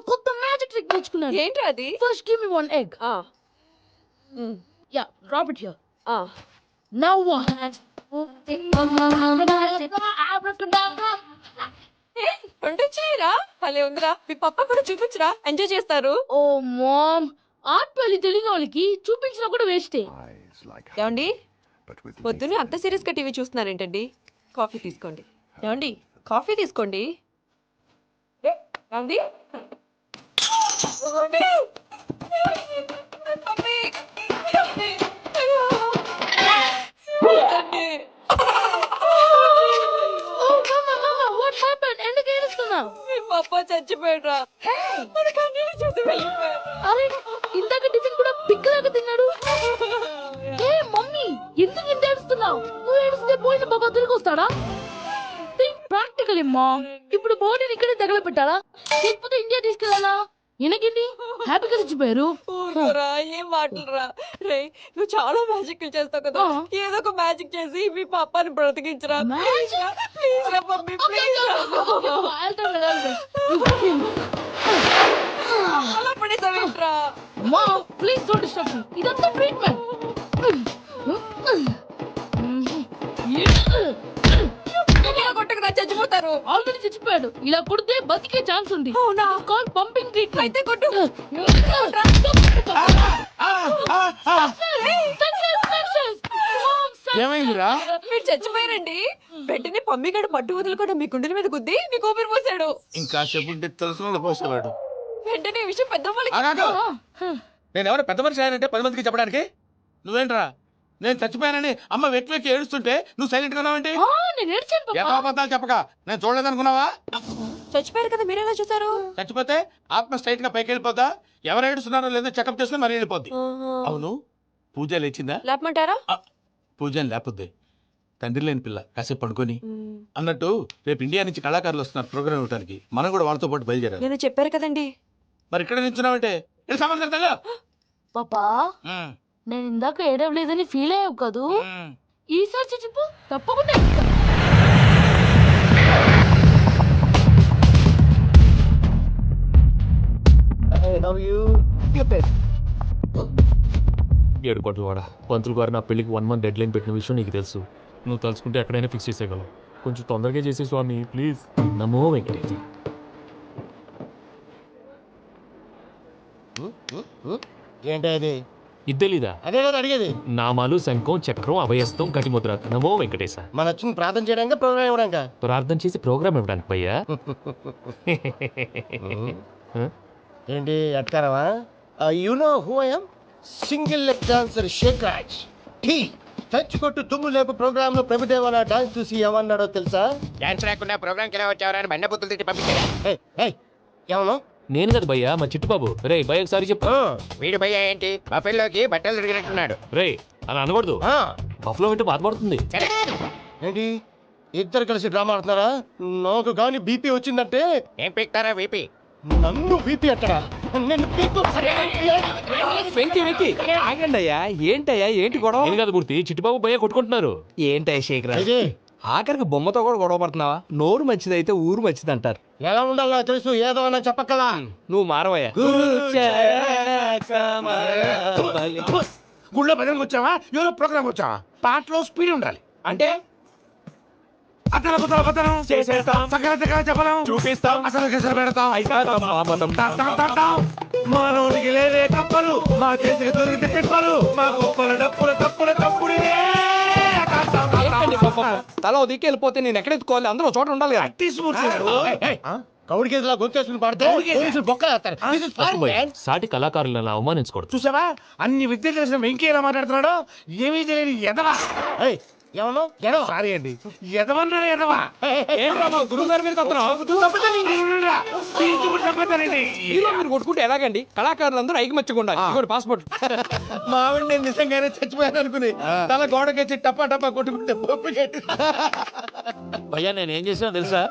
కొత్త magic trick నేర్చుకున్నాను. ఏంటి అది? First give me one egg. Yeah, drop it here. Now what? వంట చేయరా? భలే ఉందిరా. మీ పప్ప కూడా చూపించరా, ఎంజాయ్ చేస్తారు. ఓ మామ్, ఆర్ట్ పెళ్లి తెలియని వాళ్ళకి చూపించినా కూడా వేస్టే. ఏమండి, పొద్దున్నే అంత సీరియస్ గా టీవీ చూస్తున్నారేంటండి? కాఫీ తీసుకోండి. ఏమండి, కాఫీ తీసుకోండి. ఏమండి? పప్ప చచ్చిపోయాడురా. అరే, ఇందాక టిఫిన్ కూడా పిక్కలాగా తిన్నాడు. ఏ మమ్మీ, ఎందుకు ఇంత ఏడుస్తున్నావు? నువ్వు ఏడిస్తే పోయిన బాబా తిరిగి వస్తాడా? ప్రాక్టికల్ అమ్మా. ఇప్పుడు బాడీని ఇక్కడే తగలబెట్టాలా, లేకపోతే ఇండియా తీసుకెళ్ళాలా? ఎనకండి హ్యాపీగా చచ్చిపోయారు. ఏం మాటలురా రే, నువ్వు చాలా మ్యాజిక్ చేస్తావు కదా, ఏదో ఒక మ్యాజిక్ చేసి మీ పాపాని బ్రతికించరా. ప్లీజ్ రా మమ్మీ, ప్లీజ్. అలా పడేసావేంట్రా? Please don't disturb me. ఇదంతా ట్రీట్మెంట్. కొట్టకురా, చచ్చిపోతారు. ఆల్రెడీ చచ్చిపోయాడు. ఇలా కొడితే బతికే ఛాన్స్ ఉంది. అవునా? Call pumping treatment. అయితే కొట్టు. ఏమైందిరా? మీరు చచ్చిపోయారండి. వెంటనే పమ్మిగాడు పట్టు వదులుకుండా మీ గుండెల మీద గుద్ది మీకు ఊపిరి పోసాడు. ఇంకా చెప్పుంటే తెలుసు పోసేవాడు. వెంటనే ఈ విషయం పెద్ద నేను ఎవరు పెద్ద మనిషి ఆయనంటే 10 మందికి చెప్పడానికి? నువ్వేంట్రా, నేను చచ్చిపోయానని అమ్మ వెక్కి వెక్కి ఏడుస్తుంటే నువ్వు సైలెంట్ గా ఉన్నావంటే? నేను ఏడ్చాను పాపా. యథాబద్ధాలు చెప్పక నేను చూడలేదనుకున్నావా? చచ్చిపోయారు కదా, మీరెలా చూసారు? చచ్చిపోతే ఆత్మ స్ట్రైట్ గా పైకి వెళ్ళిపోద్దా? ఎవరు ఏడుస్తున్నారో లేదో చెకప్ చేసుకుని మరీ వెళ్ళిపోద్ది. అవును, పూజ లేచిందా? లేపమంటారా? పూజ లేకపోద్ది. తండ్రి లేని పిల్ల, కాసేపు పడుకొని. అన్నట్టు రేపు ఇండియా నుంచి కళాకారులు వస్తున్నారు ప్రోగ్రామ్ ఇవ్వడానికి. మనం కూడా వాళ్ళతో పాటు బయలుదేరాలి. నేను చెప్పారు కదండి. మరి ఇక్కడ నిల్చున్నావంటే సంబంధం. పాపా, నేను ఇందాక ఏడవలేదని ఫీల్ అయ్యావు కదూ? ఈసారి చచ్చిపో, తప్పకుండా ఏడుస్తా. ఏడు కోట్ల వాడ పంతులు గారు నా పెళ్లికి 1 month డెడ్ లైన్ పెట్టిన విషయం నీకు తెలుసు. నువ్వు తలుచుకుంటే ఎక్కడైనా ఫిక్స్ చేసేయగలవు. కొంచెం తొందరగా చేసే స్వామి ప్లీజ్. నమో వెంకటేశ. ఏంటది? ఇది తెలీదా? అదే కదా అడిగేది. నామాలు, శంఖం, చక్రం, అభయస్తం, కటిముద్ర. నమో వెంకటేశ. మన వచ్చింది ప్రార్థన చేయడానికి, ప్రోగ్రామ్ ఇవ్వడానికి. ప్రార్థన చేసి ప్రోగ్రామ్ ఇవ్వడానికి భయ్యా. ఏంటి అట్కారమా? You know who I am? Single leg dancer Shaik Raj. టీ చచ్చుకొట్టు తుమ్ము లేపు ప్రోగ్రామ్ లో ప్రభుదేవ నా డాన్స్ చూసి ఏమన్నాడో తెలుసా? డాన్స్ రాకుండా ప్రోగ్రామ్కి ఎలా వచ్చావరా అని బండ బుద్ధులు తిట్టి పంపించాడు. ఏమను? నేను కదా భయ్యా, మా చిట్టుబాబు. రే భయ్య ఒకసారి చెప్పు. వీడు భయ్య ఏంటి బఫెల్లోకి బట్టలు తిరిగినట్టున్నాడు. రే అలా అనకూడదు, బఫ్లో వింటే బాధపడుతుంది. ఏంటి ఇద్దరు కలిసి డ్రామా ఆడుతున్నారా? నాకు కానీ బీపీ వచ్చిందంటే ఏం పీక్తారా వీపీ? నన్ను బీపీ అట్టడా? నేను వెంకీ వెంకీ ఆగండి అయ్యా. ఏంటయ్యా, ఏంటి గొడవ? ఏం కాదు మూర్తి, చిట్టుబాబు భయ్య కొట్టుకుంటున్నారు. ఏంటయ్యా శేఖర్, ఆఖరికి బొమ్మతో కూడా గొడవ పడుతున్నావా? నోరు మంచిదైతే ఊరు మంచిది అంటారు. ఎలా ఉండాలో తెలుసు, ఏదో అన్నా చెప్పక్కదా? నువ్వు మారవయ్యా. గుళ్ళో భజనకు వచ్చావా, ఏదో ప్రోగ్రామ్ వచ్చావా? పాటలో స్పీడ్ ఉండాలి. అంటే అతల కుతల పతనం చేసేస్తాం, సకల దగ్గర చెప్పలేం, చూపిస్తాం, అసలు గెసలు పెడతాం. అయిపోతాం. మానవుడికి లేదే తప్పలు, మా చేతికి దొరికితే తిప్పలు, మా గొప్పల డప్పుల తప్పుల తప్పుడే. తల దిక్కి వెళ్ళిపోతే నేను ఎక్కడెత్తుకోవాలి? అందరూ ఒక చోట ఉండాలి కదా. కౌడికి ఇలా గొంతేసుకుని పాడితే పోలీసులు బొక్కలు వేస్తారు. This is fun, man. సాటి కళాకారులను అవమానించకూడదు. చూసావా, అన్ని విద్య తెలిసిన వెంకీ ఎలా మాట్లాడుతున్నాడు? ఏమీ తెలియని ఎదవా. ఏమన్నా ఎదవా? సారీ అండి, ఎదవన్నా ఎదవా. గురువు గారి మీద మీరు కొట్టుకుంటే ఎలాగండి? కళాకారులందరూ ఐకమత్యంగా ఉండాలి. పాస్పోర్ట్. మా ఆవిడ నేను నిజంగానే చచ్చిపోయాను అనుకుని తల గోడకేసి టపా టపా కొట్టుకుంటే భయ్యా నేనేం చేసాను తెలుసా?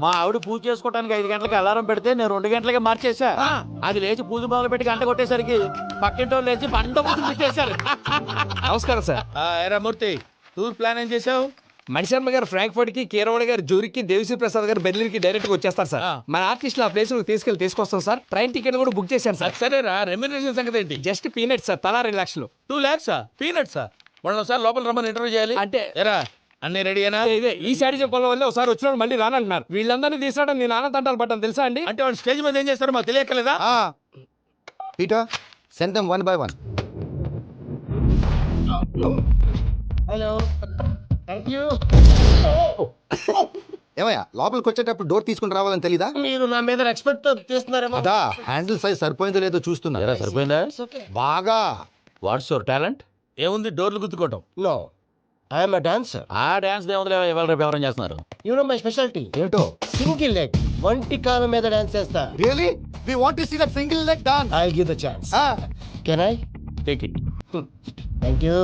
మా ఆవిడ పూజ చేసుకోవడానికి 5 గంటలకు అలారం పెడితే నేను 2 గంటలకే మార్చేసా. అది లేచి పూజ మొదలు పెట్టి గంట కొట్టేసరికి పక్కింటో లేచి బండ పూజ పెట్టేశారు. నమస్కారం సార్. ఎరా మూర్తి, టూర్ ప్లాన్ ఏం చేసావు? మణిశర్మ గారు ఫ్రాంక్ఫర్ట్ కి, కీరవాణి గారు జూరిక్ కి, దేవిశ్రీ ప్రసాద్ గారు బెర్లిన్ కి డైరెక్ట్ గా వచ్చేస్తారు సార్. మన ఆర్టిస్ట్ ఆ ప్లేస్ తీసుకొస్తాం సార్. ట్రైన్ టికెట్ కూడా బుక్ చేశాను సార్. సరేరా, రెమ్యూనరేషన్ సంగతి ఏంటి? జస్ట్ పీనట్ సార్, తలా 2 లక్షలు. 2 lakhs పీనట్సా? మనం ఒకసారి లోపల రమ్మని ఇంటర్వ్యూ చేయాలి. అంటే ఎరా అన్నీ రెడీ అయినా? ఇదే ఈ శాడిజం పొలం వల్ల ఒకసారి వచ్చినాడు మళ్ళీ రానంటున్నారు. వీళ్ళందరినీ తీసాడు నేను ఆనందంటాను పడ్డాను తెలుసా అండి. అంటే వాళ్ళు స్టేజ్ మీద ఏం చేస్తారో మాకు తెలియక్కలేదా? Peter send them 1 by 1. Hello, thank you. ఏమయ్యా లోపలికి వచ్చేటప్పుడు డోర్ తీసుకుని రావాలని తెలీదా? మీరు నా మీద ఎక్స్పెక్ట్ చేస్తున్నారేమో. అదా హ్యాండిల్ సైజ్ సరిపోయిందో లేదో చూస్తున్నా. సరిపోయిందా? బాగా. What's your talent? ఏముంది డోర్లు గుద్దుకోవటం. No, I'm a dancer. ఆ డాన్స్ దేవుందిలే, ఇవాళ రేపు ఎవరైనా చేస్తున్నారు. యు నో మై స్పెషాలిటీ. ఏంటో? సింగిల్ లెగ్, వంటి కాలం మీద డాన్స్ చేస్తా. Really we want to see that single leg dance. I give the chance. Can I? Take it. Thank you.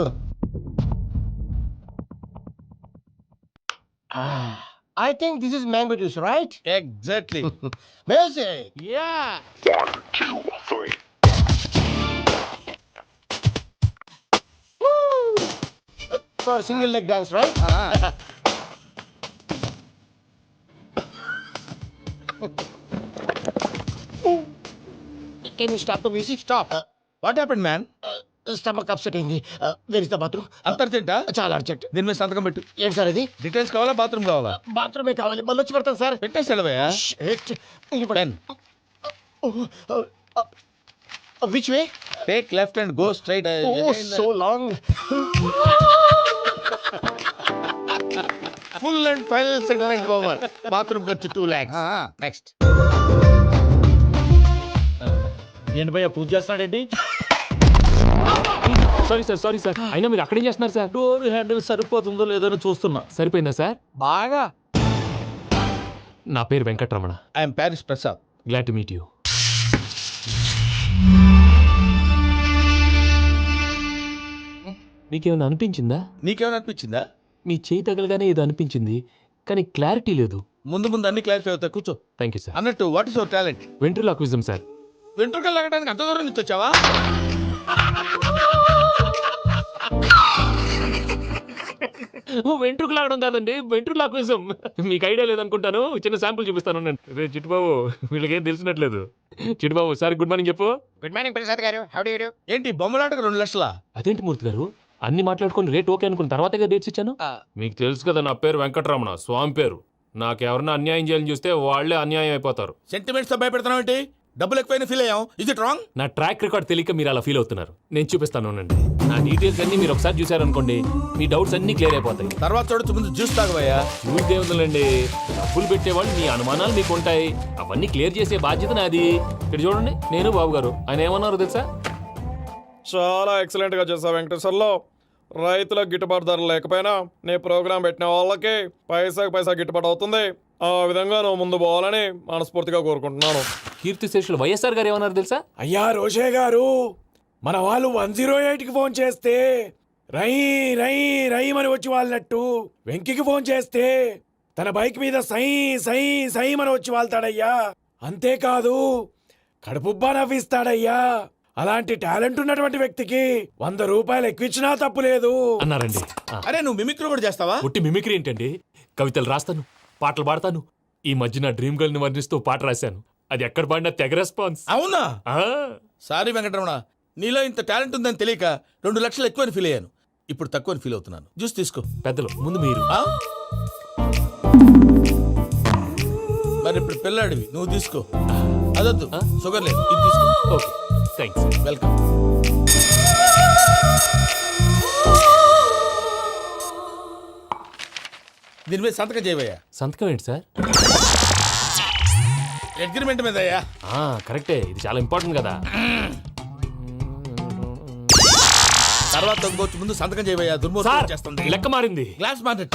I think this is mango juice, right? Exactly. Music. Yeah. For single leg dance, right? Can you stop the music? Stop. What happened man? Stomach upset అయింది. Where is the bathroom? అంత అర్జెంటా? చాలా urgent. దీని మీద సంతకం పెట్టు. ఏంటి sir ఇది? Details కావాలా, బాత్రూమ్ కావాలా? బాత్రూమే కావాలి. మళ్ళీ వచ్చి పెడతాను సార్. పెట్టేసి వెళ్ళవయ్యా. Pen. Which way? Take left and go straight. Oh, so long. Full and final settlement over. Bathroom ఖర్చు 2 lakhs. నెక్స్ట్. ఏంటి భయ్యా పూజ చేస్తున్నాడేంటి? సారీ సార్ అయినా మీరు అక్కడేం చేస్తున్నారు సార్? డోర్ హ్యాండిల్ సరిపోతుందో లేదో అని చూస్తున్నా. సరిపోయిందా సార్? బాగా. నా పేరు Venkataramana. I'm Paris Prasad. Glad to meet you. మీకేమైనా అనిపించిందా? నీకేమైనా అనిపించిందా? మీ చేయి తగలగానే ఏదో అనిపించింది, కానీ క్లారిటీ లేదు. ముందు అన్ని క్లారిఫై అవుతాయి, కూర్చో. Thank you sir. అన్నట్టు what is your talent? Ventriloquism sir. వెంట్రుకలు లాగడానికి అంత దూరం నుంచి వచ్చావా? వెంట్రుకు లాగడం కాదండి, వెంట్రులాక్విజం. మీకు ఐడియా లేదనుకుంటాను, చిన్న శాంపుల్ చూపిస్తాను. రే చిట్టుబాబు, వీళ్ళకేం తెలిసినట్లేదు. చిట్టుబాబు సార్ గుడ్ మార్నింగ్ చెప్పు. Good morning Prasad garu, how do you do? ఏంటి బొమ్మలాటకు 2 లక్షలా? అదేంటి మూర్తి గారు, అన్ని మాట్లాడుకొని రేట్ ఓకే అనుకున్న తర్వాతగా డేట్స్ ఇచ్చాను. మీకు తెలుసు కదా నా పేరు వెంకటరమణ, స్వామి పేరు. నాకెవరన్నా అన్యాయం చేయాలని చూస్తే వాళ్ళే అన్యాయం అయిపోతారు. సెంటిమెంట్స్ తో భయపెడతావు ఏంటి? డబ్బులు ఎక్కువైనా ఫీల్ అయ్యాం. Is it wrong? నా ట్రాక్ రికార్డ్ తెలియక మీరు అలా ఫీల్ అవుతున్నారు. నేను చూపిస్తాను ఉండండి. నా డీటెయిల్స్ అన్ని మీరు ఒకసారి చూసారనుకోండి, మీ డౌట్స్ అన్ని క్లియర్ అయిపోతాయి. తర్వాత చూడొచ్చు, ముందు జ్యూస్ తాగబోయా. చూసి దేవుందండి, డబ్బులు పెట్టేవాళ్ళు మీ అనుమానాలు మీకు ఉంటాయి, అవన్నీ క్లియర్ చేసే బాధ్యత నాది. ఇక్కడ చూడండి, నేను బాబు గారు. ఆయన ఏమన్నారు తెలుసా? చాలా ఎక్సలెంట్ గా చేసావు వెంకటేశ్వర్లో. రైతులకు గిట్టుబాటు ధర లేకపోయినా నీ ప్రోగ్రాం పెట్టిన వాళ్ళకి పైసాకి పైసా గిట్టుబాటు అవుతుంది. ఆ విధంగా నువ్వు ముందు పోవాలని మనస్ఫూర్తిగా కోరుకుంటున్నాను. కీర్తి శేషులు వైఎస్ఆర్ గారు ఏమన్నారు తెలుసా? అయ్యా రోషే గారు, మన వాళ్ళు 108కి ఫోన్ చేస్తే రై రై రై అని వచ్చి వాళ్ళనట్టు, వెంకికి ఫోన్ చేస్తే తన బైక్ మీద సై సై సై అని వచ్చి వాళ్తాడయ్యా. అంతేకాదు కడుపుబ్బా నవ్విస్తాడయ్యా. అలాంటి టాలెంట్ ఉన్నటువంటి వ్యక్తికి 100 రూపాయలు ఎక్కువిచ్చినా తప్పు లేదు అన్నారండి. అరే నువ్వు మిమిక్రీ కూడా చేస్తావా? ఒట్టి మిమిక్రీ ఏంటండి, కవితలు రాస్తాను, పాటలు పాడతాను. ఈ మధ్య నా డ్రీమ్ గర్ల్ ని వర్ణిస్తూ పాట రాశాను. అది ఎక్కడ పాడినా తెగ రెస్పాన్స్. అవునా? ఆ, సారీ వెంకటరమణ, నీలో ఇంత టాలెంట్ ఉందని తెలియక 2 లక్షలు ఎక్కువని ఫీల్ అయ్యాను. ఇప్పుడు తక్కువని ఫీల్ అవుతున్నాను. జ్యూస్ తీసుకో. పెద్దలు ముందు మీరు. ఆ? మరి ఇప్పుడు పిల్లాడివి, నువ్వు తీసుకో. అదొద్దు, షుగర్ లేదు, ఇది తీసుకో. Okay thanks. వెల్కమ్. దీని మీద సంతకం చేయవయ్యా. సంతకం ఏంటి సార్? అగ్రిమెంట్ మీద అయ్యా. కరెక్టే, ఇది చాలా ఇంపార్టెంట్ కదా. తర్వాత ఇంకొచ్చి ముందు సంతకం చేయవయ్యా. దుర్మోహం చేస్తుంది. లెక్క మారింది. Glass market.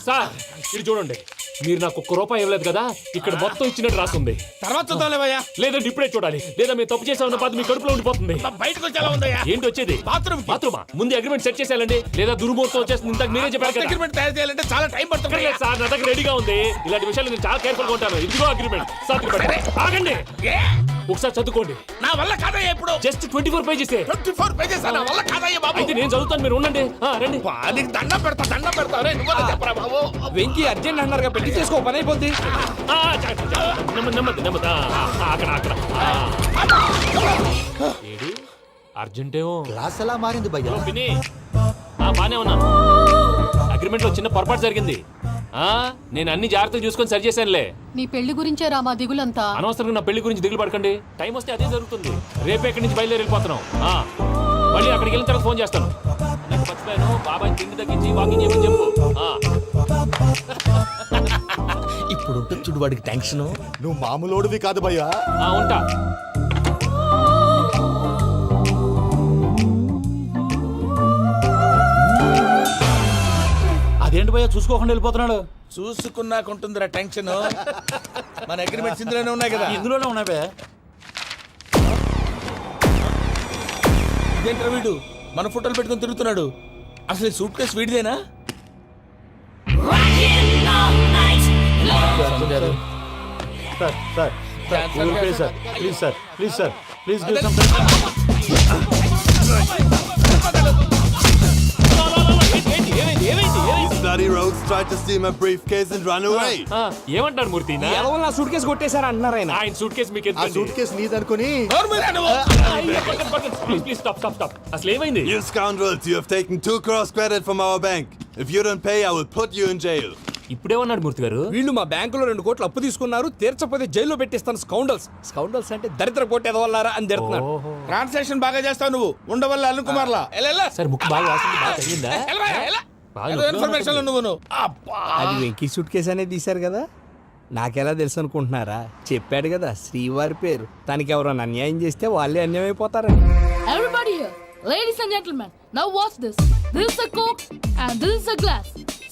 సార్ ఇది చూడండి, మీరు నాకు 1 రూపాయి ఇవ్వలేదు కదా, ఇక్కడ మొత్తం ఇచ్చినట్టు రాస్తుంది. తర్వాత చూద్దాంలేవయ్యా. లేదంటే ఇప్పుడే చూడాలి, లేదా మీరు తప్పు చేసామన్న బాధ మీ కడుపులో ఉండిపోతుంది. బయటకు వచ్చేలా ఉందయ్యా. ఏంటి వచ్చేది? బాత్రూమా? ముందు అగ్రిమెంట్ సెట్ చేసేయాలండి, లేదా దుర్మూర్తం వచ్చేస్తుంది. ఇంతకు మీరే చెప్పారు కదా. అగ్రిమెంట్ తయారు చేయాలంటే చాలా టైం పడుతుంది. లేదు సార్, నా దగ్గర రెడీగా ఉంది. ఇలాంటి విషయాలు నేను చాలా కేర్ఫుల్ గా ఉంటాను. ఇదిగో అగ్రిమెంట్. ఆగండి. ఒకసారి చదువుకోండి. నా వల్ల కాదయ్యా ఇప్పుడు. Just 24 pages. 24 పేజెస్ నా వల్ల కాదయ్యా బాబు. అయితే నేను చదువుతాను, మీరు ఉండండి. రండి. నీకు దండం పెడతా రే నువ్వు చెప్పరా బాబు. వెంకీ అర్జెంట్ అన్నారుగా, పెళ్లి చేసుకో, పని అయిపోద్ది. నెమ్మది నెమ్మది. అక్కడ అక్కడ. ఏడి అర్జెంటేమో. క్లాస్ ఎలా మారింది భయ్యా? పిన్ని బానే ఉన్నాను. అగ్రిమెంట్ లో చిన్న పొరపాటు జరిగింది. నేను అన్ని జాగ్రత్తలు చూసుకొని సరి చేశానులే. నీ పెళ్లి గురించే రా మా దిగులంతా. అనవసరంగా నా పెళ్లి గురించి దిగులు పడకండి. టైం వస్తే అదే జరుగుతుంది. రేపే ఇక్కడి నుంచి బయలుదేరి వెళ్ళిపోతున్నాం. మళ్ళీ అక్కడికి వెళ్ళిన తర్వాత ఫోన్ చేస్తాను. నాకు మర్చిపోయాను, బాబాయ్ తిండి తగ్గించి వాకింగ్ చేయమని చెప్పు. ఇప్పుడు ఉంటుంది చూడు వాడికి టెన్షన్. నువ్వు మామూలోడివి కాదు భయ్యా. ఉంటా. అదేంటి భయ్యా చూసుకోకుండా వెళ్ళిపోతున్నాడు? చూసుకున్నాకుంటుందిరా టెన్షన్. మన అగ్రిమెంట్స్ ఇందులోనే ఉన్నాయి కదా. ఇందులోనే ఉన్నాయి భయ్యా. ఇదేంట్రా వీడు మన ఫోటోలు పెట్టుకొని తిరుగుతున్నాడు. అసలు ఈ సూట్ కేసు వీడిదేనా? ప్లీజ్ ఏమంటారు మూర్తి? ఎవరు నా సూట్ కేసు కొట్టేశారా అంటున్నారు ఆయన. ఆయన సూట్ కేసు మీకు ఆ సూట్ కేసు నీదనుకుని ప్లీజ్ స్టాప్. అసలు ఏమైంది? You scoundrels, you have taken 2 crores credit from our bank. If you don't pay, I will put you in jail. ఇప్పుడేమన్నాడు మూర్తి గారు? వీళ్ళు మా బ్యాంకులో 2 కోట్లు అప్పు తీసుకున్నారు, తీర్చపోతే జైల్లో పెట్టిస్తాను. స్కౌండల్స్ అంటే దరిద్ర కోట ఎదవల్లారా అని తిడుతున్నారు. ట్రాన్సాక్షన్ బాగా చేస్తావు నువ్వు. ఉండవల్ల అల్లు కుమార్లా సార్ ముక్కు బాగా వాసింది, బాగా తగ్గిందా? ఇన్ఫర్మేషన్ నువ్వు. అది వెంకీ సూట్ కేసు అనేది తీశారు కదా, నాకెలా తెలుసు అనుకుంటున్నారా? చెప్పాడు కదా శ్రీవారి పేరు. తనకి ఎవరైనా అన్యాయం చేస్తే వాళ్ళే అన్యాయం అయిపోతారని. Everybody here, ladies and gentlemen, now watch this. This is a coke and this is a glass.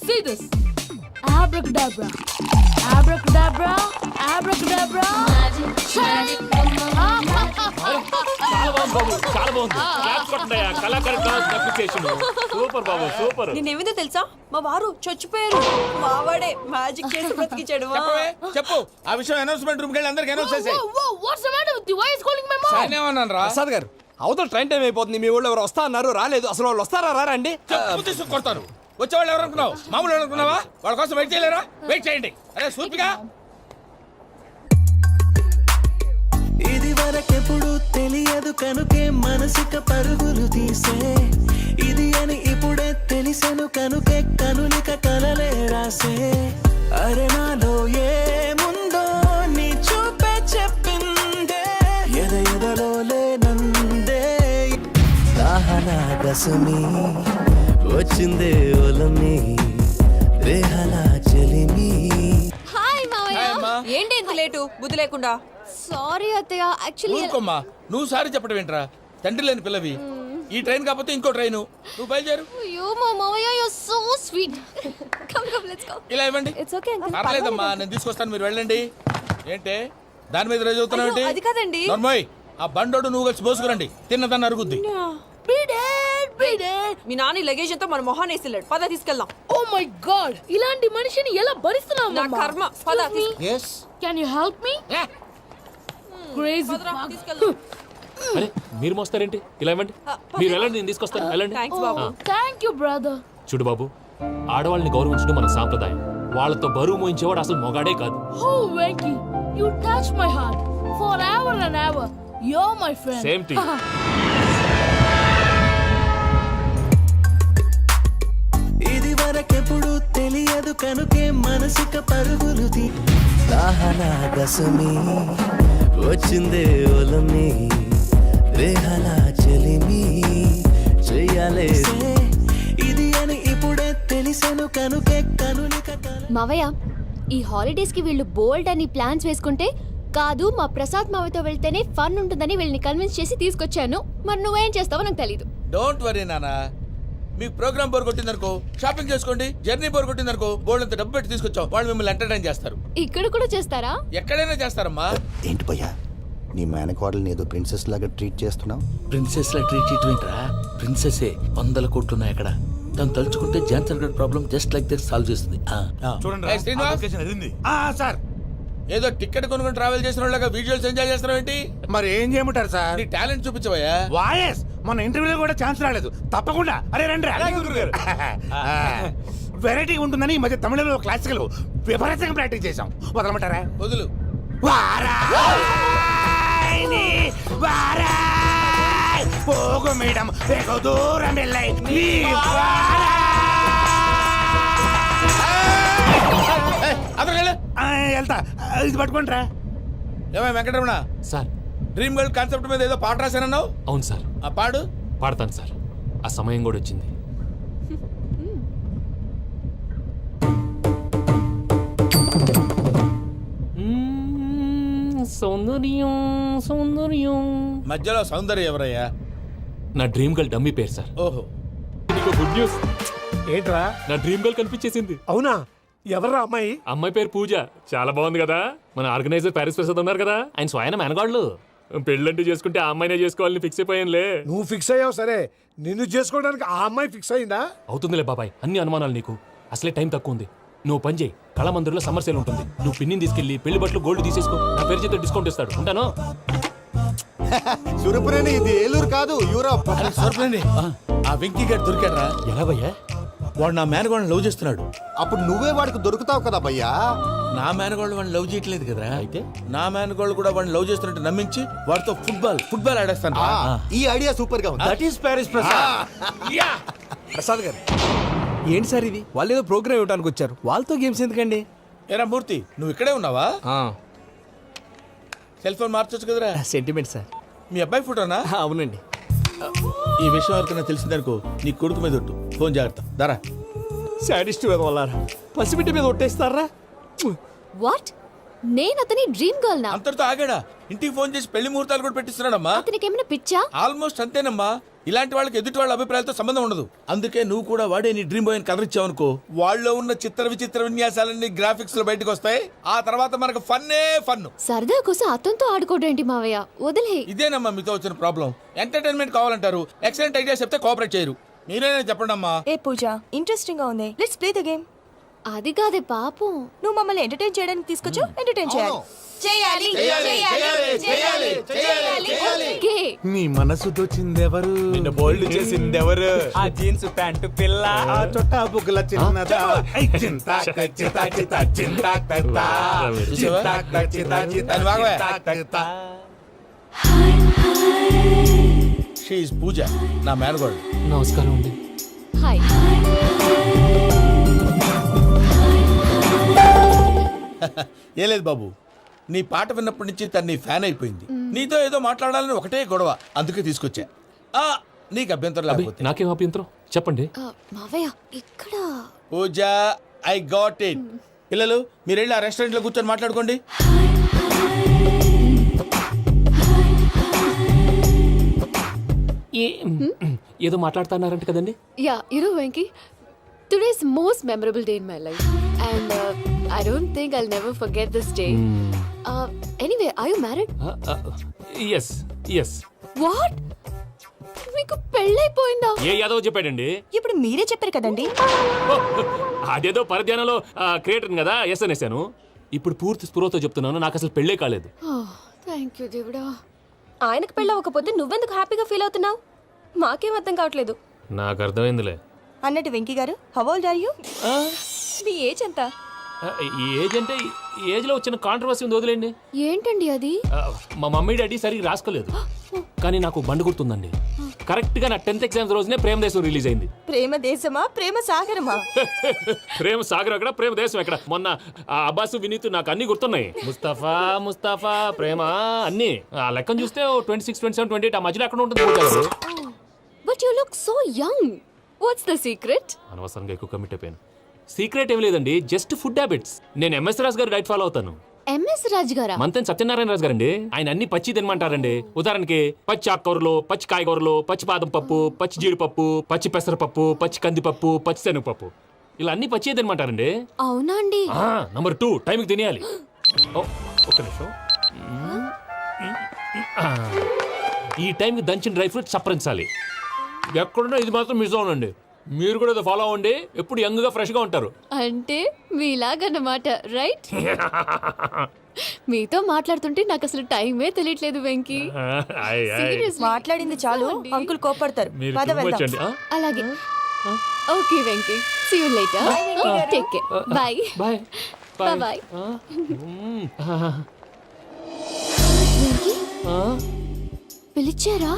See this. Abracadabra. Abracadabra. Abracadabra. Magic. చాలా బాగుంది. క్లాప్స్ కొట్టండి. కళాకారు డాన్స్ అప్లికేషన్ సూపర్ బాబు, సూపర్. నేనేమిందో తెలుసా, మా వారు చచ్చిపోయారు. మావాడే మ్యాజిక్ చేసి బ్రతికించాడు. చెప్పు ఆ విషయం. అనౌన్స్మెంట్ రూమ్ కి వెళ్ళి అందరికి అనౌన్స్ చేసేయ్. What's the matter with you? Why is calling my mom? నేనేమన్నాను రా? ప్రసాద్ గారు, అవతల ట్రైన్ టైం అయిపోతుంది. మీ వాళ్ళు ఎవరు వస్తా అన్నారు, రాలేదు. అసలు వాళ్ళు వస్తారా రారా అండి? చెప్పు తీసుకు కొడతారు. వచ్చేవాళ్ళు ఎవరు అనుకున్నావు? మామూలు అనుకున్నావా? వాళ్ళ కోసం వెయిట్ చేయలేరా? వెయిట్ చేయండి. అరే సూపిగా. ఇది వరకెప్పుడు తెలియదు కనుకే మనసుక పరుగులు తీసే, ఇది అని ఇప్పుడే తెలిసెను కనుకే కనులిక కలలే రాసే. అరే నాలో ఏముందో నీ చూపే చెప్పిందే, ఎదలో లేనందే. దాహనా గసమి వచ్చిందే ఒలమి, రేహలా చెలిమి. హాయ్ మావయ్య. ఏంటి ఇంత లేటు? బుద్ధి లేకుండా. Sorry అత్తయ్య, actually ఊరుకోమ్మా. నువ్వు సారీ చెప్పడం ఏంట్రా? తండ్రి లేని పిల్లవి. ఈ ట్రైన్ కాకపోతే ఇంకో ట్రైన్. నువ్వు బయలుదేరు. అయ్యో మా మావయ్య, you're so sweet. Come, let's go. ఇలా ఇవ్వండి. It's okay uncle. పర్లేదమ్మా, నేను తీసుకొస్తాను, మీరు వెళ్ళండి. ఏంటే దాని మీద రోజు అవుతున్నావు? అయ్యో, అది కాదండి. నర్మోయ్, ఆ బండోడు నువ్వు కలిసి పోసుకురండి. తిన్నదాన్ని అరుగుద్ది. మీ నాన్న లగేజ్ అంతా మన మొహాన్ని వేసిల్లాడు. పద తీసుకెళ్దాం. Oh my god, ఇలాంటి మనిషిని ఎలా భరిస్తున్నావు? నా కర్మ. పద yes Can you help me? Crazy. తీసుకెళ్దాం. అరే మీరు మోస్తారేంటి? ఇలా ఇవ్వండి. మీరు వెళ్ళండి, నేను తీసుకొస్తాను. వెళ్ళండి. Thanks Babu. Thank you brother. చూడు బాబు, ఆడవాళ్ళని గౌరవించడం మన సాంప్రదాయం. వాళ్ళతో బరువు మోయించేవాడు అసలు మొగాడే కాదు. Oh Venky, you touch my heart forever and ever. You're my friend. Same to you. ఇది వరకెప్పుడు తెలియదు కనుకే మనసుక పరుగులు తీ. దాహనా గసమి వచ్చిందే ఒలమి, రేహలా చెలిమి చెయ్యాలే. ఇది అని ఇప్పుడే తెలిసెను కనుకే కనులిక. మావయ్య, ఈ హాలిడేస్ కి వీళ్ళు బోల్డ్ అని ప్లాన్స్ వేసుకుంటే కాదు మా ప్రసాద్ మావయ్యతో వెళ్తేనే ఫన్ ఉంటుందని వీళ్ళని కన్విన్స్ చేసి తీసుకొచ్చాను. మరి నువ్వేం చేస్తావో నాకు తెలీదు. డోంట్ వరీ నానా. మీకు ప్రోగ్రామ్ బోర్ కొట్టిందనుకో షాపింగ్ చేసుకోండి. జర్నీ బోర్ కొట్టిందనుకో బోర్డు అంత డబ్బు పెట్టి తీసుకొచ్చాం. వాళ్ళు మిమ్మల్ని ఎంటర్టైన్ చేస్తారు. ఇక్కడ కూడా చేస్తారా? ఎక్కడైనా చేస్తారమ్మా. ఏంటి భయ్యా, నీ మేనకోడల్ని ఏదో ప్రిన్సెస్ లాగా ట్రీట్ చేస్తున్నావు? ప్రిన్సెస్ లా ట్రీట్ చేయటమేంట్రా? ప్రిన్సెసే 100 కోట్లు ఉన్నాయి అక్కడ. తను తలుచుకుంటే జాన్సన్ గడ్ problem just like that solve చేస్తుంది. ఏయ్, శ్రీనివాస్. సార్ ఏదో టికెట్ కొనుక్కొని ట్రావెల్ చేసిన వాళ్ళగా విజువల్స్ ఎంజాయ్ చేస్తున్నావు ఏంటి? మరి ఏం చేయమంటారు సార్? నీ టాలెంట్ చూపించవయ్యా. వాయస్ మన ఇంటర్వ్యూలో కూడా ఛాన్స్ రాలేదు. తప్పకుండా అరే రండి వెరైటీ ఉంటుందని ఈ మధ్య తమిళంలో క్లాసికల్ విపరీతంగా ప్రాక్టీస్ చేసాం. వదలమంటారా? వదులు. వారాయని వారాయ్ పోగు మేడం వెగు దూరం వెళ్ళై నీ వెళ్తా. ఇది పట్టుకుంటారా? ఏమై Venkataramana sir dream girl concept మీద ఏదో పాట రాశానన్నావు. అవును సార్. ఆ పాడు. పాడతాను సార్. ఆ సమయం కూడా వచ్చింది. సౌందర్యం సౌందర్యం. మధ్యలో సౌందర్య ఎవరయ్యా? నా డ్రీమ్ గర్ల్ డమ్మీ పేరు సార్. ఓహో. నీకు గుడ్ న్యూస్. ఏంట్రా? నా డ్రీమ్ గర్ల్ కనిపించేసింది. అవునా? ఎవరా అమ్మాయి? అమ్మాయి పేరు పూజ. చాలా బాగుంది కదా. మన ఆర్గనైజర్ ప్యారిస్ ప్రసాద్ ఉన్నారు కదా, ఆయన స్వయం మెనగాళ్ళు. పెళ్ళంటూ చేసుకుంటే ఆ అమ్మాయినే చేసుకోవాలని ఫిక్స్ అయిపోయానులే. నువ్వు ఫిక్స్ అయ్యావు సరే, నిన్ను చేసుకోవడానికి ఆ అమ్మాయి ఫిక్స్ అయిందా? అవుతుందిలే బాబాయ్, అన్ని అనుమానాలు నీకు. అసలే టైం తక్కువ ఉంది. నువ్వు పని చేయి, కళామందిర్లో సమ్మర్ సేల్ ఉంటుంది. నువ్వు పిన్నిని తీసుకెళ్లి పెళ్లి బట్టలు గోల్డ్ తీసేసుకో. నా పేరు చేత డిస్కౌంట్ ఇస్తాడు. ఉంటాను. సురపురేని ఇది ఏలూరు కాదు, యూరోప్. ఆ వెంకీ గారు దొరికాడరా? ఎలా భయ్యా? వాడు నా మేనగోళ్ళని లవ్ చేస్తున్నాడు. అప్పుడు నువ్వే వాడికి దొరుకుతావు కదా భయ్యా. నా మేనగోళ్ళు వాడిని లవ్ చేయట్లేదు కదరా. అయితే నా మేనగోళ్ళు కూడా వాడిని లవ్ చేస్తున్నట్టు నమ్మించి వాడితో ఫుట్బాల్ ఆడేస్తాను. ఈ ఐడియా సూపర్ గా ఉంది. That is Paris Prasad. Prasad గారు ఏంటి సార్ ఇది? వాళ్ళు ఏదో ప్రోగ్రామ్ ఇవ్వడానికి వచ్చారు, వాళ్ళతో గేమ్స్ ఎందుకండి? ఏరా మూర్తి, నువ్వు ఇక్కడే ఉన్నావా? సెల్ ఫోన్ మార్చొచ్చు కదరా. Sentiment sir. మీ అబ్బాయి ఫోటోనా? అవునండి. ఈ విషయం ఎవరికైనా తెలిసిందనుకో నీ కొడుకు మీద ఒట్టు. ఫోన్ జాగ్రత్త. దారా. సాడిస్ట్ మీద వాళ్ళారా? పసిబిడ్డ మీద ఒట్టేస్తారా? వాట్? నేను అతని డ్రీమ్ గర్ల్ నా? అంతటితో ఆగాడా? ఇంటికి ఫోన్ చేసి పెళ్లి ముహూర్తాలు కూడా పెట్టిస్తున్నాడమ్మా. అతనికి ఏమైనా పిచ్చా? ఆల్మోస్ట్ అంతేనమ్మా. ఇలాంటి వాళ్ళకి ఎదుటి వాళ్ళ అభిప్రాయాలతో సంబంధం ఉండదు. అందుకే నువ్వు కూడా వాడే నీ డ్రీమ్ బాయ్ కవర్ ఇచ్చావనుకో, వాళ్ళలో ఉన్న చిత్ర విచిత్ర విన్యాసాలన్నీ గ్రాఫిక్స్ లో బయటకు వస్తాయి. ఆ తర్వాత మనకు ఫన్నే ఫన్. సరదా కోసం అతనితో ఆడుకోవడేంటి మావయ్య? వదిలే. ఇదేనమ్మా మీతో వచ్చిన ప్రాబ్లం. ఎంటర్టైన్మెంట్ కావాలంటారు, ఎక్సలెంట్ ఐడియా చెప్తే కోఆపరేట్ చేయరు. మీరేనా చెప్పండి అమ్మా. ఏ పూజ, ఇంట్రెస్టింగ్ గా ఉంది. Let's play the game. అది కాదే పాపం. నువ్వు మమ్మల్ని ఎంటర్టైన్ చేయడానికి తీసుకొచ్చు. ఎంటర్టైన్ చేయాలి. ఓకే. నీ మనసు దోచిందెవరు? నిన్న బోల్డ్ చేసింది ఎవరు? ఆ జీన్స్ ప్యాంటు పిల్ల, ఆ చొట్టా బుగ్గల చిన్నదా. ఐ చింతా కచ్చితా చితా చింతా కత్తా. చింతా కచ్చితా చితా చింతా కత్తా. షీ ఇస్ పూజ, నా మేనగోడు. నమస్కారం అండి. హాయ్. ఏ లేదు బాబు, నీ పాట విన్నప్పటి నుంచి తను నీ ఫ్యాన్ అయిపోయింది. నీతో ఏదో మాట్లాడాలని ఒకటే గొడవ, అందుకే తీసుకొచ్చా. నీకు అభ్యంతరం లేకపోతే. నాకేం అభ్యంతరం చెప్పండి. మావయ్య ఇక్కడ. పూజ, ఐ గాట్ ఇట్. పిల్లలు మీరు వెళ్ళి ఆ రెస్టారెంట్ లో కూర్చొని మాట్లాడుకోండి. ఏదో మాట్లాడుతున్నారంట కదండి. Yeah, Venky, today's most memorable day in my life, and I don't think I'll never forget this day. Anyway, are you married? yes. What? మీకు పెళ్ళైపోయిందా? ఏ యాదవ్ చెప్పాడండి? ఇప్పుడు మీరే చెప్పారు కదండి. అదేదో పరధ్యానంలో క్రియేటర్ కదా ఎస్ అనేసాను. ఇప్పుడు పూర్తి స్పృహతో చెప్తున్నాను, నాకు అసలు పెళ్ళే కాలేదు. థ్యాంక్ యూ దేవుడా. ఆయనకు పెళ్ళవకపోతే నువ్వెందుకు హ్యాపీగా ఫీల్ అవుతున్నావు? మాకేం అర్థం కావట్లేదు. నాకు అర్థమైందిలే. అన్నట్టు వెంకీ గారు, హౌ ఓల్డ్ ఆర్ యు? మీ ఏజ్ ఎంత? ఈ ఏజ్ అంటే ఏజ్ లో వచ్చిన కాంట్రవర్సీ ఉంది, వదిలేండి. ఏంటండి అది? మా మమ్మీ డాడీ సరిగ్గా రాసుకోలేదు, కానీ నాకు బండి గుర్తుందండి. కరెక్ట్ గా నా 10th ఎగ్జామ్స్ రోజునే ప్రేమ దేశం రిలీజ్ అయింది. ప్రేమ దేశమా ప్రేమ సాగరమా? ప్రేమ సాగరం ఎక్కడ, ప్రేమ దేశం ఎక్కడ? మొన్న అబ్బాసు వినీత్ నాకు అన్ని గుర్తున్నాయి. ముస్తఫా ప్రేమ అన్ని ఆ లెక్కను చూస్తే 26, 27, 28 ఆ మధ్యలో ఎక్కడ ఉంటుంది? But you look so young. What's the secret? అనవసరంగా ఎక్కువ కమిట్ అయిపోయాను. సీక్రెట్ ఏం లేదండి, జస్ట్ ఫుడ్ హ్యాబిట్స్. నేను ఎంఎస్ రాజు గారు డైట్ ఫాలో అవుతాను. ఎంఎస్ రాజు గారా? మంతెన్ సత్యనారాయణ రాజు గారండి. ఆయన అన్ని పచ్చి తినమంటారండి. ఉదాహరణకి పచ్చి ఆకుకూరలు, పచ్చి కాయగూరలు, పచ్చి బాదం పప్పు, పచ్చి జీడిపప్పు, పచ్చి పెసరపప్పు, పచ్చి కందిపప్పు, పచ్చి శనగపప్పు, ఇలా అన్ని పచ్చి తినమంటారండి. అవునా అండి? నంబర్ 2, టైంకి తినేయాలి. ఒక్క నిమిషం. ఈ టైంకి దంచిన డ్రై ఫ్రూట్స్ సప్పరించాలి. ఎక్కడున్నా ఇది మాత్రం మిస్ అవునండి. మీరు కూడా ఇది ఫాలో అవ్వండి, ఎప్పుడు యంగ్ గా ఫ్రెష్ గా ఉంటారు. అంటే మీలాగన్నమాట, రైట్? మీతో మాట్లాడుతుంటే నాకు అసలు టైమే తెలియట్లేదు వెంకీ. Seriously. మాట్లాడింది చాలు, అంకుల్ కోపడతారు. మీరు పద too much వెళ్దాం. అండి. అలాగే. Okay Venky, see you later. Take care. Bye. Bye bye. పిలిచారా?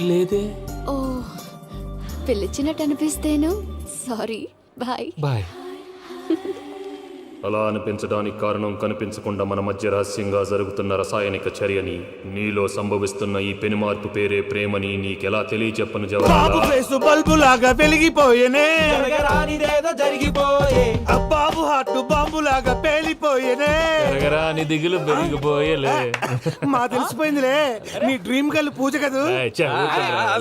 లేదే. ఓ, పిలిచినట్టు అనిపిస్తేను సారీ. బాయ్. బాయ్. అలా అనిపించడానికి కారణం కనిపించకుండా మన మధ్య రహస్యంగా జరుగుతున్న రసాయనిక చర్యని, నీలో సంభవిస్తున్న ఈ పెనుమార్పు పేరే ప్రేమని నీకెలా తెలియచెప్పను జవాబు. బల్బు లాగా వెలిగిపోయేనే, జరిగిపోయే బాబు హార్ట్ బాంబు లాగా పేలిపోయేనే. ఎరగరా నీ దిగులు పెరిగిపోయేలే. మా తెలిసిపోయిందిలే, నీ డ్రీమ్ గర్ల్ పూజ కదూ. ఏయ్, ఛే,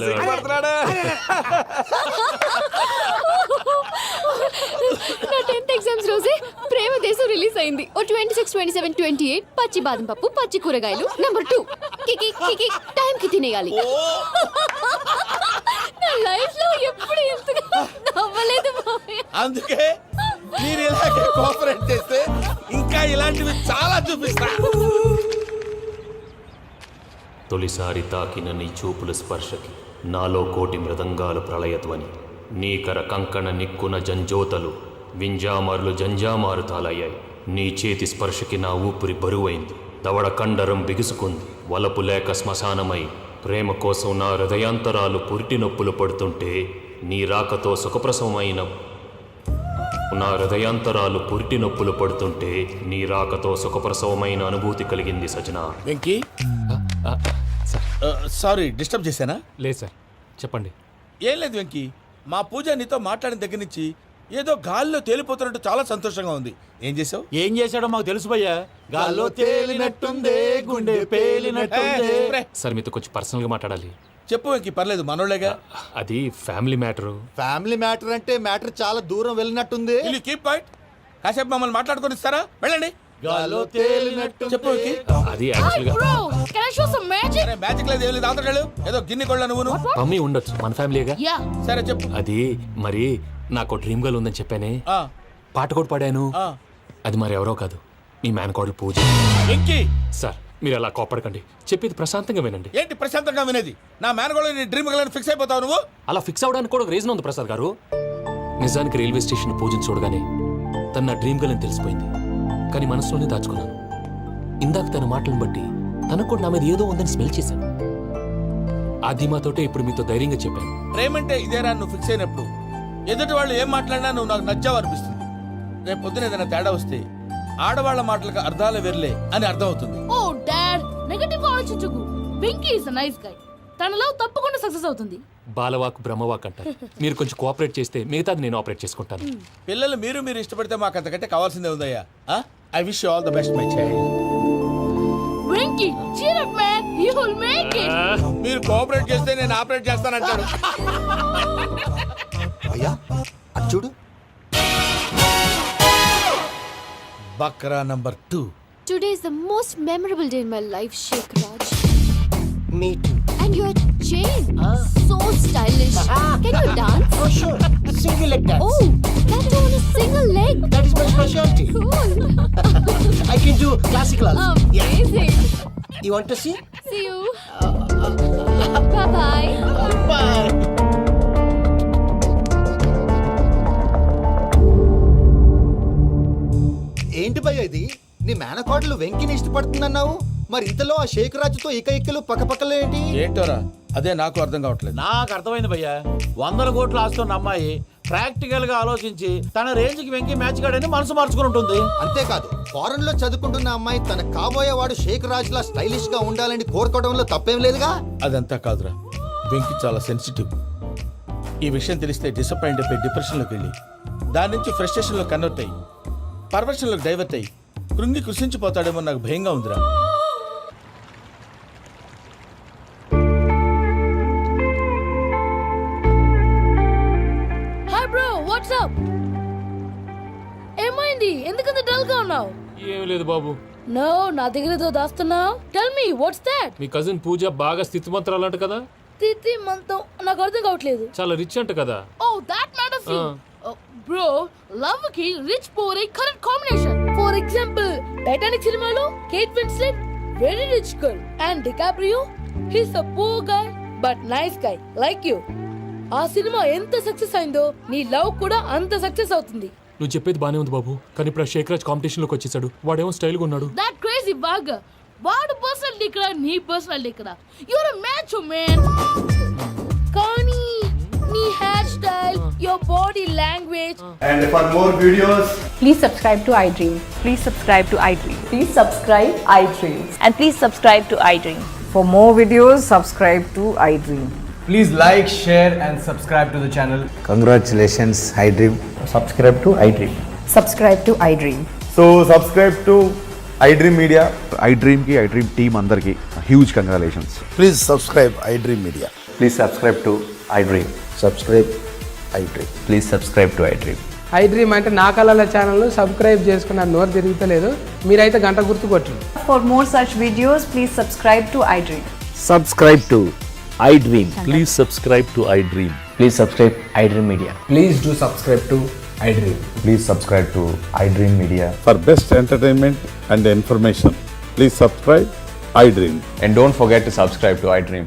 ఊరుకోరా. నా 10th ఎగ్జామ్స్ రోజే ప్రేమ దేశం రిలీజ్ అయింది. ఓ 26, 27, 28 పచ్చి బాదం పప్పు, పచ్చి కూరగాయలు. నెంబర్ 2 కికి కికి టైం కి తినేయాలి. నా లైఫ్ లో ఎప్పుడు ఎంతగా నవ్వలేదు మామయ్య. అందుకే మీరు ఇలాగే కోఆపరేట్ చేస్తే ఇంకా ఇలాంటివి చాలా చూపిస్తా. తొలిసారి తాకిన నీ చూపుల స్పర్శకి నాలో కోటి మృదంగాలు ప్రళయధ్వని. నీకర కంకణ నిక్కున జంజోతలు వింజామారులు జంజామారు తాలయ్యాయి. నీ చేతి స్పర్శకి నా ఊపిరి బరువైంది, దవడ కండరం బిగుసుకుంది. వలపు లేక శ్మశానమై ప్రేమ కోసం నా హృదయాంతరాలు పురిటి నొప్పులు పడుతుంటే, నీ రాకతో సుఖప్రసవమైన నా హృదయాంతరాలు పురిటి నొప్పులు పడుతుంటే నీ రాకతో సుఖప్రసవమైన అనుభూతి కలిగింది సజనా. వెంకీ, సారీ డిస్టర్బ్ చేశానా? లేదు సార్, చెప్పండి. ఏం లేదు వెంకీ, మా పూజ నీతో మాట్లాడిన దగ్గర నుంచి ఏదో గాల్లో తేలిపోతున్నట్టు చాలా సంతోషంగా ఉంది. ఏం చేసావు? ఏం చేశాడో మాకు తెలుసు భయ్యా. గాల్లో తేలినట్టుందే, గుండె పేలినట్టుందే. సార్ మీతో కొంచెం పర్సనల్గా మాట్లాడాలి. చెప్పు వెంకీ, పర్లేదు మనోళ్ళేగా. అది ఫ్యామిలీ మ్యాటరు. ఫ్యామిలీ మ్యాటర్ అంటే మ్యాటర్ చాలా దూరం వెళ్ళినట్టుంది. Will you keep quiet? కాసేపు మమ్మల్ని మాట్లాడుకొని ఇస్తారా? వెళ్ళండి. గాల్లో తేలినట్టు చెప్పు వెంకీ. అది యాక్చువల్గా Bro, can I show some magic? సరే, మ్యాజిక్ లేదు, ఏం లేదు, ఆతడాలు ఏదో గిన్నె కొళ్ళ నువ్వును. మమ్మీ ఉండొచ్చు, మన ఫ్యామిలీగా. Yeah. సరే చెప్పు. అది మరి నాకు డ్రీమ్ గర్ల్ ఉందని చెప్పానే, ఆ, పాట కూడా పాడాను. ఆ. అది మరి ఎవరో కాదు, మీ మేనకోడలు పూజ. వెంకీ, సార్ మీరు అలా కోపడకండి, చెప్పేది ప్రశాంతంగా వినండి. ఏంటి ప్రశాంతంగా వినేది? నా మేనగోళ్ళు నీ డ్రీమ్ గలని ఫిక్స్ అయిపోతావు నువ్వు. అలా ఫిక్స్ అవడానికి కూడా ఒక రీజన్ ఉంది ప్రసాద్ గారు. నిజానికి రైల్వే స్టేషన్ పూజను చూడగానే తన నా డ్రీమ్ గర్ల్ అని తెలిసిపోయింది, కానీ మనసులోనే దాచుకున్నాను. ఇందాక తన మాటలను బట్టి తనకు కూడా నా మీద ఏదో ఉందని స్మెల్ చేశాను. ఆ ధీమాతోటే ఇప్పుడు మీతో ధైర్యంగా చెప్పాను. ప్రేమంటే ఇదేరా నువ్వు ఫిక్స్ అయినప్పుడు ఎదుటి వాళ్ళు ఏం మాట్లాడినా నువ్వు నాకు నచ్చావు అనిపిస్తుంది. రేపు పొద్దున ఏదైనా తేడా వస్తే ఆడవాళ్ల మాటలకు అర్థాలు వెర్లే అని అర్థం అవుతుంది. ఓ డాడ్, నెగటివ్ ఆలోచించకు. Venky is a nice guy. తన లవ్ తప్పకుండా సక్సెస్ అవుతుంది. బాలవాక్ బ్రహ్మవాక్ అంటారు. మీరు కొంచెం కోఆపరేట్ చేస్తే మిగతాది నేను ఆపరేట్ చేసుకుంటాను. పిల్లలు మీరు ఇష్టపడితే మాకు అంతకంటే కావాల్సిందే ఉందయ్యా. I wish you all the best my child. Venky, cheer up man, you will make it. మీరు కోఆపరేట్ చేస్తే నేను ఆపరేట్ చేస్తానంటాడు. అయ్యా అది చూడు. Bakra number 2. Today is the most memorable day in my life, Sheikh Raj. Me too. And your chain, so stylish. Can you dance? Oh sure. Single leg dance. Oh, that too on a single leg. That is my specialty. Cool. I can do classical also. Amazing. You want to see? See you. Bye-bye. Bye. ఏంటి భయ్య ఇది? నీ మేనకోడలు వెంకిని ఇష్టపడుతుందన్నావు, మరి ఇంతలో ఆ షేక్ రాజుతో ఇకలు పక్కపక్కలు ఏంటి? ఏంటోరా, అదే నాకు అర్థం కావట్లేదు. నాకు అర్థమైంది భయ్యా. 100 కోట్లు ఆస్తున్న అమ్మాయి ప్రాక్టికల్ గా ఆలోచించి తన రేంజ్ కి వెంకి మ్యాచ్ కాడని మనసు మార్చుకుని ఉంటుంది. అంతేకాదు, ఫారెన్ లో చదువుకుంటున్న అమ్మాయి తన కాబోయేవాడు షేక్ రాజ్ లా స్టైలిష్ గా ఉండాలని కోరుకోవడంలో తప్పేం లేదుగా. అదంతా కాదురా, వెంకి చాలా సెన్సిటివ్. ఈ విషయం తెలిస్తే డిసప్పాయింట్ అయిపోయి డిప్రెషన్లోకి వెళ్ళి దాని నుంచి ఫ్రస్ట్రేషన్లో కన్వర్ట్ అయ్యి పర్వర్షన్లోకి డైవర్ట్ అయ్యి కృంగి కృషించిపోతాడేమో నాకు భయంగా ఉందిరా. Hi bro, what's up? ఏమైంది? ఎందుకంత డల్ గా ఉన్నావు? ఏం లేదు బాబు. నో, నా దగ్గర ఏదో దాస్తున్నావు. Tell me what's that? మీ కజిన్ పూజ బాగా స్థితిమంతరాలంట కదా, తిత్తి మంతం నాకు అర్థం కావట్లేదు. చాలా రిచ్ అంట కదా. Oh that matters. Bro love కి rich poor correct combination. For example Titanic సినిమాలో Kate Winslet very rich girl and DiCaprio he's a poor guy but nice guy like you. ఆ సినిమా ఎంత సక్సెస్ అయిందో నీ లవ్ కూడా అంత సక్సెస్ అవుతుంది. నువ్వు చెప్పేది బానే ఉంది బాబు, కానీ ఇప్పుడు షేక్ రాజ్ కాంపిటీషన్ లోకి వచ్చేసాడు. వాడేమో స్టైల్ గా ఉన్నాడు. దట్ క్రేజీ బాగ్. వాడు పర్సనల్ ఇక్కడ నీ పర్సనల్ ఇక్కడ. Your a match man. కానీ నీ hair style, your body language. And for more videos, Please subscribe to iDream. Please subscribe to iDream. Please subscribe iDream. And please subscribe to iDream. For more videos, subscribe to iDream. Please like, share and subscribe to the channel. Congratulations I dream. Subscribe to I dream. Subscribe to iDream. So subscribe to iDream Media. iDream ki iDream team andarki huge congratulations. Please subscribe I dream media. Please subscribe to iDream. Subscribe I dream. Please subscribe to iDream. I dream అంటే నా కళల channel subscribe చేసుకున్న నోరు తిరుగుతలేదు. మీరైతే గంట గుర్తు కొట్టండి. For more such videos, please subscribe to iDream. Subscribe to I dream. Please subscribe to I dream. Please subscribe iDream Media. Please do subscribe to I dream. Please subscribe to iDream Media. For best entertainment and information, please subscribe iDream. And don't forget to subscribe to iDream.